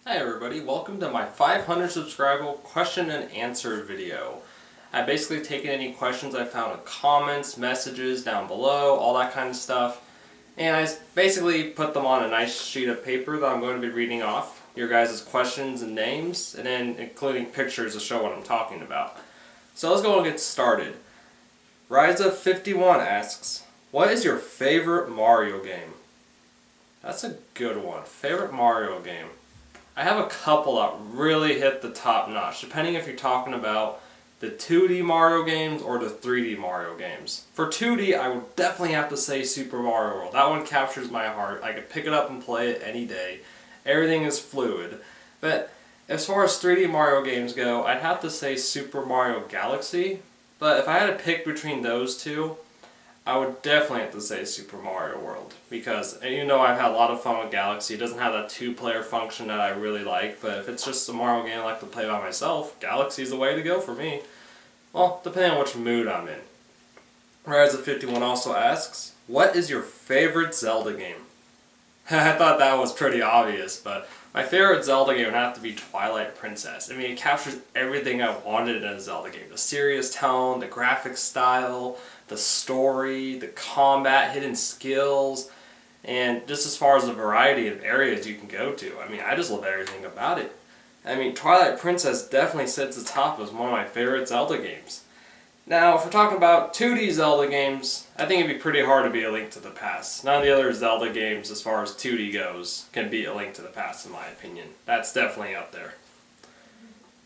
Hi everybody, welcome to my 500 subscriber question and answer video. I've basically taken any questions I found in comments, messages down below, all that kind of stuff, and I basically put them on a nice sheet of paper that I'm going to be reading off your guys' questions and names, and then including pictures to show what I'm talking about. So let's go and get started. Ryza51 asks, what is your favorite Mario game? That's a good one. Favorite Mario game? I have a couple that really hit the top notch, depending if you're talking about the 2D Mario games or the 3D Mario games. For 2D, I would definitely have to say Super Mario World. That one captures my heart. I could pick it up and play it any day. Everything is fluid. But as far as 3D Mario games go, I'd have to say Super Mario Galaxy. But if I had to pick between those two, I would definitely have to say Super Mario World, because even though I've had a lot of fun with Galaxy, it doesn't have that two-player function that I really like, but if it's just a Mario game I like to play by myself, Galaxy's the way to go for me. Well, depending on which mood I'm in. Ryza51 also asks, what is your favorite Zelda game? I thought that was pretty obvious, but my favorite Zelda game would have to be Twilight Princess. I mean, it captures everything I wanted in a Zelda game. The serious tone, the graphic style, the story, the combat, hidden skills, and just as far as the variety of areas you can go to. I mean, I just love everything about it. I mean, Twilight Princess definitely sits atop as one of my favorite Zelda games. Now, if we're talking about 2D Zelda games, I think it'd be pretty hard to beat A Link to the Past. None of the other Zelda games, as far as 2D goes, can beat A Link to the Past, in my opinion. That's definitely up there.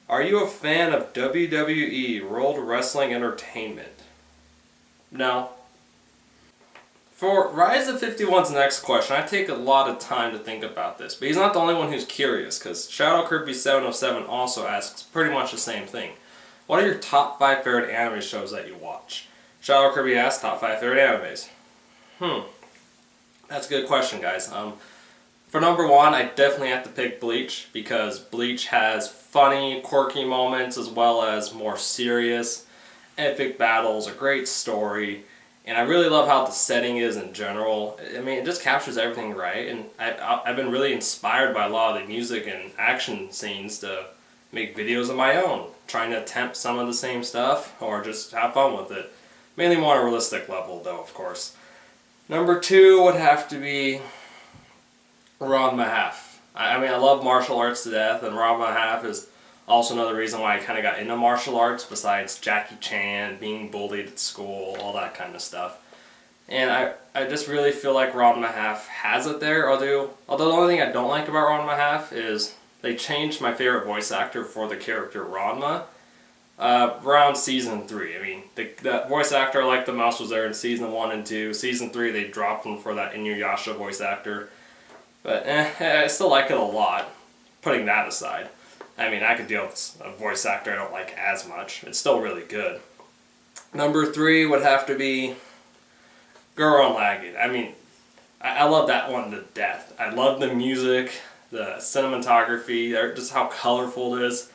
Are you a fan of WWE, World Wrestling Entertainment? No. For Ryza51's next question, I take a lot of time to think about this, but he's not the only one who's curious, because Shadow Kirby 707 also asks pretty much the same thing. What are your top 5 favorite anime shows that you watch? Shadow Kirby asks top 5 favorite animes. That's a good question, guys. For number 1, I definitely have to pick Bleach, because Bleach has funny, quirky moments as well as more serious, epic battles, a great story, and I really love how the setting is in general. I mean, it just captures everything right, and I've been really inspired by a lot of the music and action scenes to make videos of my own, trying to attempt some of the same stuff or just have fun with it. Mainly more on a realistic level though, of course. Number 2 would have to be Ranma Half. I mean, I love martial arts to death, and Ranma Half is also another reason why I kind of got into martial arts, besides Jackie Chan, being bullied at school, all that kind of stuff. And I just really feel like Ranma Half has it there, although the only thing I don't like about Ranma Half is they changed my favorite voice actor for the character Ranma around season 3. I mean, the voice actor I liked the most was there in season 1 and 2. Season 3 they dropped him for that Inuyasha voice actor. But I still like it a lot, putting that aside. I mean, I could deal with a voice actor I don't like as much. It's still really good. Number 3 would have to be Gurren Lagann. I mean, I love that one to death. I love the music, the cinematography, just how colorful it is,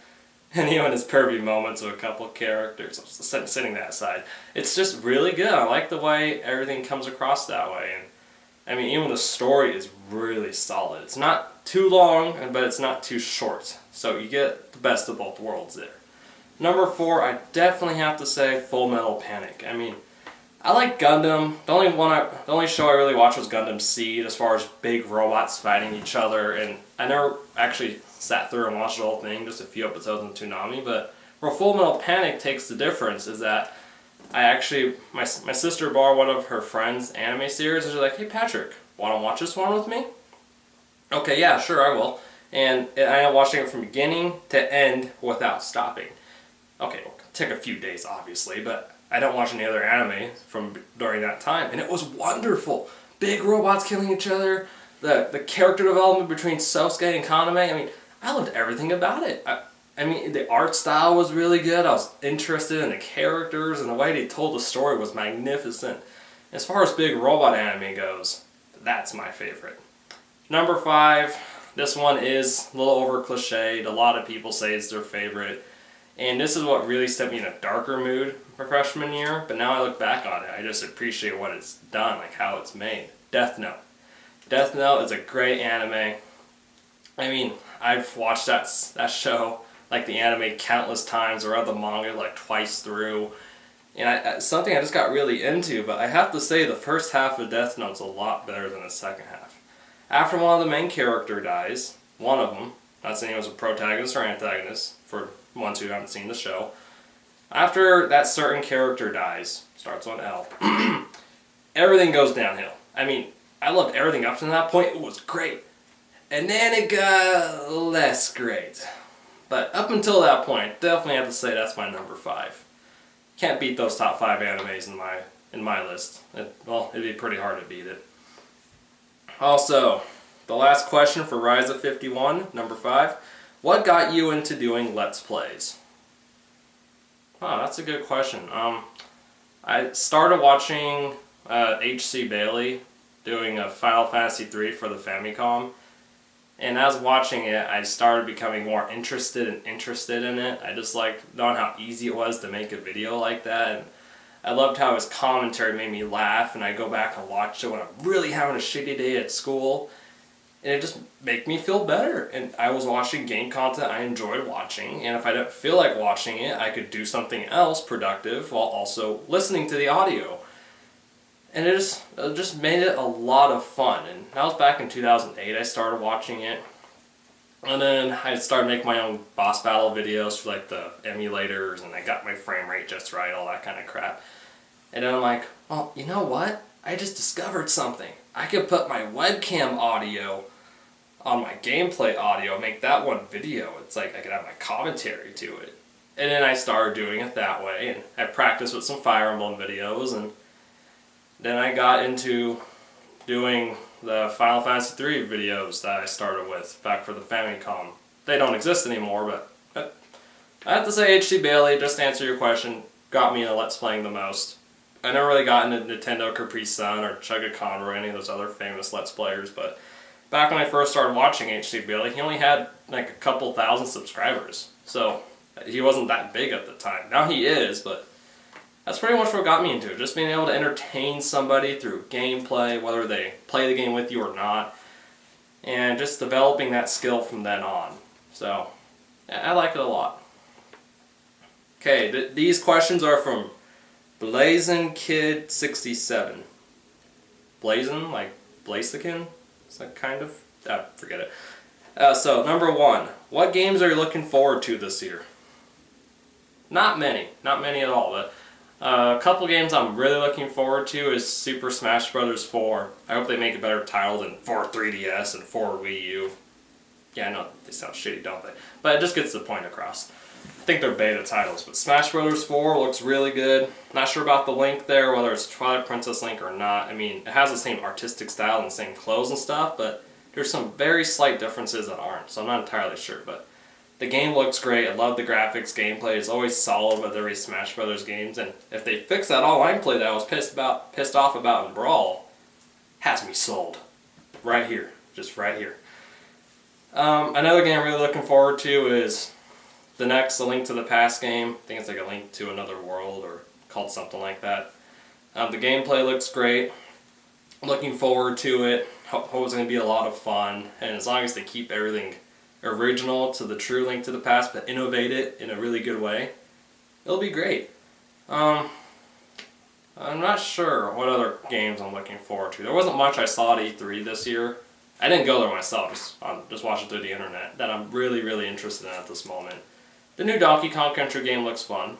and even his pervy moments with a couple of characters. Setting that aside, it's just really good. I like the way everything comes across that way, and I mean, even the story is really solid. It's not too long, but it's not too short, so you get the best of both worlds there. Number 4, I definitely have to say Full Metal Panic. I mean, I like Gundam. The only show I really watched was Gundam Seed, as far as big robots fighting each other, and I never actually sat through and watched the whole thing, just a few episodes in Toonami. But where Full Metal Panic takes the difference is that my sister borrowed one of her friend's anime series, and she's like, "Hey Patrick, want to watch this one with me?" Okay, yeah, sure, I will. And I am watching it from beginning to end without stopping. Okay, it'll take a few days, obviously, but I don't watch any other anime from during that time, and it was wonderful. Big robots killing each other, the character development between Sosuke and Kaname. I mean, I loved everything about it. I mean, the art style was really good. I was interested in the characters, and the way they told the story was magnificent. As far as big robot anime goes, that's my favorite. Number 5, this one is a little over cliched. A lot of people say it's their favorite. And this is what really set me in a darker mood for freshman year, but now I look back on it, I just appreciate what it's done, like how it's made. Death Note. Death Note is a great anime. I mean, I've watched that show, like the anime, countless times, or read the manga like twice through. And something I just got really into, but I have to say the first half of Death Note's a lot better than the second half. After one of the main character dies, one of them, not saying it was a protagonist or antagonist, for ones who haven't seen the show, after that certain character dies, starts on L, everything goes downhill. I mean, I loved everything up to that point, it was great. And then it got less great. But up until that point, definitely have to say that's my number 5. Can't beat those top 5 animes in my list. It'd be pretty hard to beat it. Also, the last question for Rise of 51, number 5. What got you into doing Let's Plays? Oh, that's a good question. I started watching H.C. Bailey doing a Final Fantasy III for the Famicom. And as watching it, I started becoming more interested in it. I just liked knowing how easy it was to make a video like that. And I loved how his commentary made me laugh, and I go back and watch it when I'm really having a shitty day at school. And it just made me feel better. And I was watching game content I enjoyed watching, and if I didn't feel like watching it, I could do something else productive while also listening to the audio. And it just made it a lot of fun. And that was back in 2008 I started watching it. And then I started making my own boss battle videos for like the emulators, and I got my frame rate just right, all that kind of crap. And then I'm like, well, you know what? I just discovered something. I could put my webcam audio on my gameplay audio, make that one video. It's like I could have my commentary to it. And then I started doing it that way, and I practiced with some Fire Emblem videos, and then I got into doing the Final Fantasy III videos that I started with back for the Famicom. They don't exist anymore, but I have to say H.C. Bailey, just to answer your question, got me into Let's Playing the most. I never really got into Nintendo Capri Sun or Chugga Conroy or any of those other famous Let's Players, but back when I first started watching H.C. Bailey, he only had like a couple thousand subscribers. So he wasn't that big at the time. Now he is, but that's pretty much what got me into it. Just being able to entertain somebody through gameplay, whether they play the game with you or not, and just developing that skill from then on. So, I like it a lot. Okay, these questions are from Blazin Kid 67. Blazin, like Blaziken? Is that kind of? Forget it. So, number 1. What games are you looking forward to this year? Not many. Not many at all, but a couple games I'm really looking forward to is Super Smash Bros. 4. I hope they make a better title than 4 3DS and 4 Wii U. Yeah, I know they sound shitty, don't they? But it just gets the point across. I think they're beta titles, but Smash Bros. 4 looks really good. Not sure about the Link there, whether it's Twilight Princess Link or not. I mean, it has the same artistic style and the same clothes and stuff, but there's some very slight differences that aren't, so I'm not entirely sure, but the game looks great. I love the graphics. Gameplay is always solid with every Smash Brothers games, and if they fix that online play that I was pissed off about in Brawl, has me sold. Right here, just right here. Another game I'm really looking forward to is the next A Link to the Past game. I think it's like A Link to Another World or called something like that. The gameplay looks great. Looking forward to it. Hope it's going to be a lot of fun, and as long as they keep everything original to the true Link to the Past, but innovate it in a really good way, it'll be great. I'm not sure what other games I'm looking forward to. There wasn't much I saw at E3 this year. I didn't go there myself, just watch it through the internet, that I'm really, really interested in at this moment. The new Donkey Kong Country game looks fun.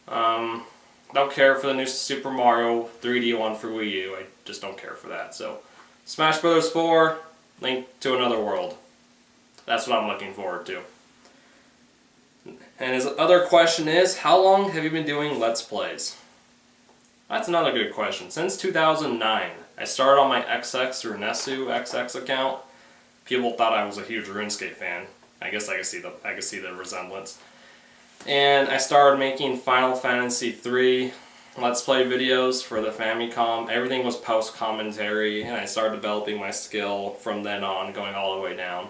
Don't care for the new Super Mario 3D one for Wii U. I just don't care for that. So, Smash Bros. 4, Link to Another World. That's what I'm looking forward to. And his other question is, how long have you been doing Let's Plays? That's another good question. Since 2009. I started on my XX or Nesu XX account. People thought I was a huge RuneScape fan. I guess I could see the resemblance. And I started making Final Fantasy III Let's Play videos for the Famicom. Everything was post-commentary, and I started developing my skill from then on, going all the way down.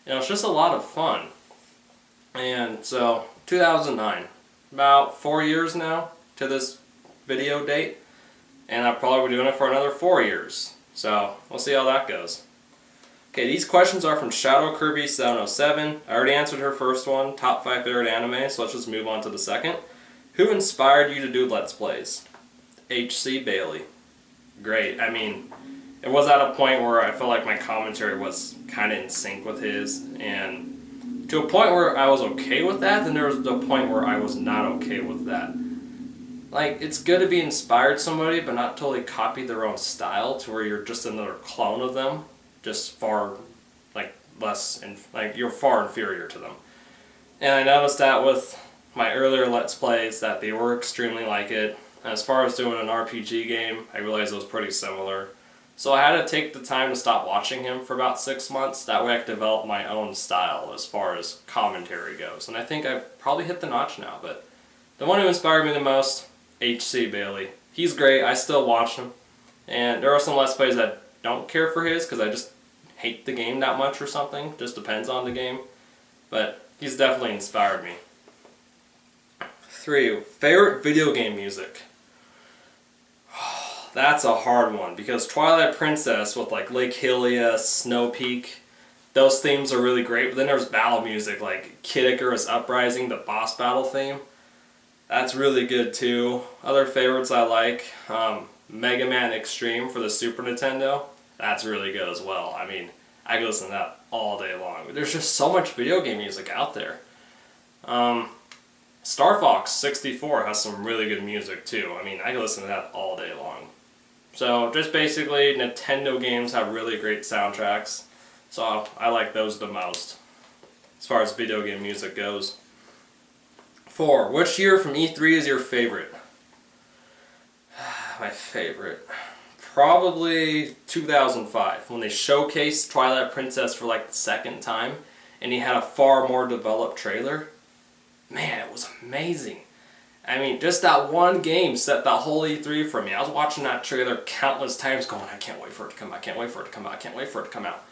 It was just a lot of fun. And so, 2009. About 4 years now to this video date. And I'll probably be doing it for another 4 years. So, we'll see how that goes. Okay, these questions are from Shadow Kirby 707. I already answered her first one, top 5 favorite anime, so let's just move on to the second. Who inspired you to do Let's Plays? H.C. Bailey. Great. I mean, it was at a point where I felt like my commentary was kind of in sync with his, and to a point where I was okay with that, then there was the point where I was not okay with that. Like, it's good to be inspired somebody, but not totally copy their own style to where you're just another clone of them, just far, like, less, like, you're far inferior to them. And I noticed that with my earlier Let's Plays, that they were extremely like it. As far as doing an RPG game, I realized it was pretty similar. So I had to take the time to stop watching him for about 6 months. That way I could develop my own style as far as commentary goes. And I think I've probably hit the notch now. But the one who inspired me the most, H.C. Bailey. He's great. I still watch him. And there are some Let's Plays that don't care for his because I just hate the game that much or something. Just depends on the game. But he's definitely inspired me. 3. Favorite video game music? That's a hard one because Twilight Princess with like Lake Hylia, Snow Peak, those themes are really great. But then there's battle music like Kid Icarus Uprising, the boss battle theme. That's really good too. Other favorites I like, Mega Man Extreme for the Super Nintendo. That's really good as well. I mean, I can listen to that all day long. There's just so much video game music out there. Star Fox 64 has some really good music too. I mean, I can listen to that all day long. So just basically, Nintendo games have really great soundtracks. So I like those the most, as far as video game music goes. 4. Which year from E3 is your favorite? My favorite. Probably 2005, when they showcased Twilight Princess for like the second time, and he had a far more developed trailer. Man, it was amazing. I mean, just that one game set that whole E3 for me. I was watching that trailer countless times going, I can't wait for it to come out, I can't wait for it to come out, I can't wait for it to come out.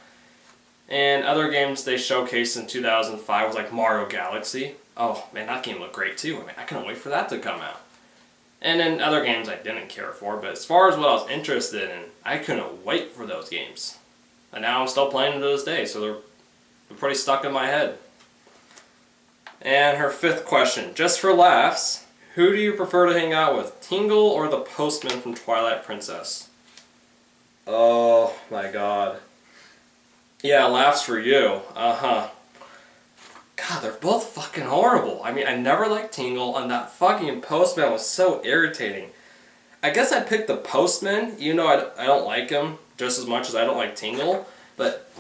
And other games they showcased in 2005 was like Mario Galaxy. Oh man, that game looked great too. I mean, I couldn't wait for that to come out. And then other games I didn't care for, but as far as what I was interested in, I couldn't wait for those games. And now I'm still playing them to this day, so they're pretty stuck in my head. And her 5th question, just for laughs, who do you prefer to hang out with, Tingle or the postman from Twilight Princess? Oh my god. Yeah, laughs for you. Uh-huh. God, they're both fucking horrible. I mean, I never liked Tingle, and that fucking postman was so irritating. I guess I picked the postman, even though I don't like him just as much as I don't like Tingle, but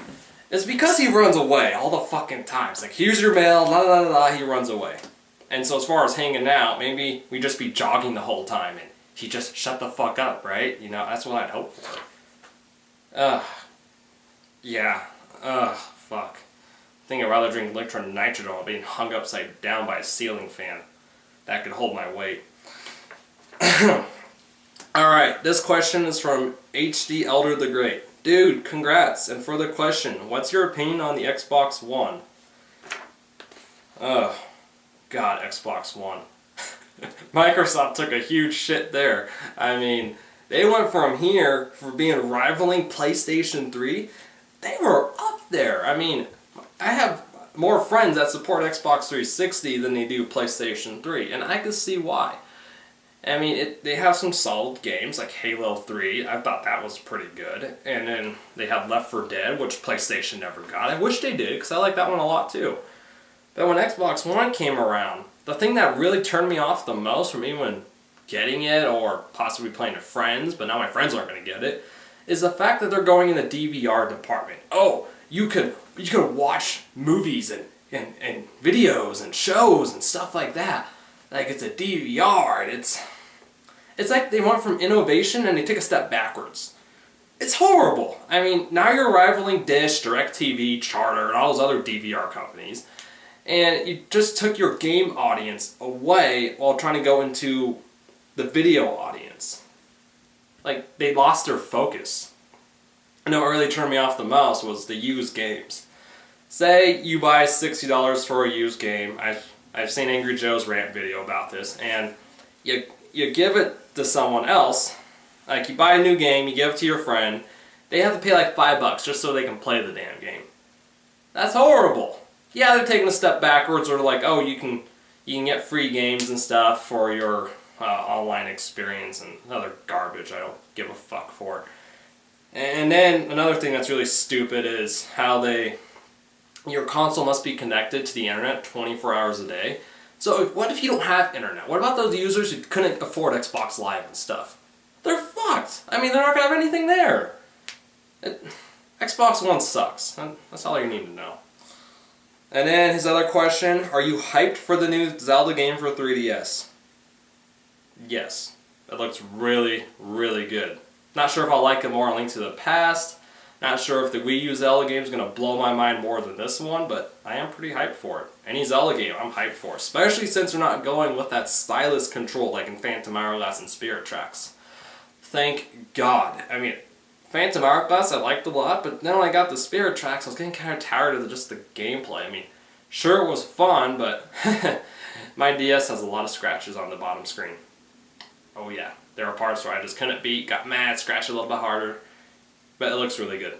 it's because he runs away all the fucking times. Like, here's your mail, la la la la, he runs away. And so as far as hanging out, maybe we just be jogging the whole time, and he just shut the fuck up, right? You know, that's what I'd hope for. Yeah. Fuck. I think I'd rather drink liquid nitrogen while being hung upside down by a ceiling fan. That could hold my weight. Alright, this question is from HD Elder the Great. Dude, congrats. And for the question, what's your opinion on the Xbox One? God, Xbox One. Microsoft took a huge shit there. I mean, they went from here for being rivaling PlayStation 3. They were up there. I mean, I have more friends that support Xbox 360 than they do PlayStation 3, and I can see why. I mean, they have some solid games, like Halo 3. I thought that was pretty good. And then they have Left 4 Dead, which PlayStation never got. I wish they did, because I like that one a lot too. But when Xbox One came around, the thing that really turned me off the most from even getting it, or possibly playing with friends, but now my friends aren't going to get it, is the fact that they're going in the DVR department. Oh, you could watch movies and videos and shows and stuff like that. Like, it's a DVR, and it's like they went from innovation and they took a step backwards. It's horrible. I mean, now you're rivaling Dish, DirecTV, Charter, and all those other DVR companies, and you just took your game audience away while trying to go into the video audience. Like, they lost their focus. And what really turned me off the most was the used games. Say you buy $60 for a used game. I've seen Angry Joe's rant video about this, and you give it to someone else. Like, you buy a new game, you give it to your friend, they have to pay like $5 just so they can play the damn game. That's horrible. Yeah, they're taking a step backwards, or like, oh, you can get free games and stuff for your online experience and other garbage. I don't give a fuck for. And then another thing that's really stupid is how your console must be connected to the internet 24 hours a day. So what if you don't have internet? What about those users who couldn't afford Xbox Live and stuff? They're fucked. I mean, they're not going to have anything there. Xbox One sucks. That's all you need to know. And then his other question, are you hyped for the new Zelda game for 3DS? Yes. It looks really, really good. Not sure if I'll like it more on Link to the Past. Not sure if the Wii U Zelda game is going to blow my mind more than this one, but I am pretty hyped for it. Any Zelda game I'm hyped for, especially since they're not going with that stylus control like in Phantom Hourglass and Spirit Tracks. Thank God. I mean, Phantom Hourglass I liked a lot, but then when I got the Spirit Tracks, I was getting kind of tired of just the gameplay. I mean, sure it was fun, but my DS has a lot of scratches on the bottom screen. Oh yeah, there are parts where I just couldn't beat, got mad, scratched a little bit harder, but it looks really good.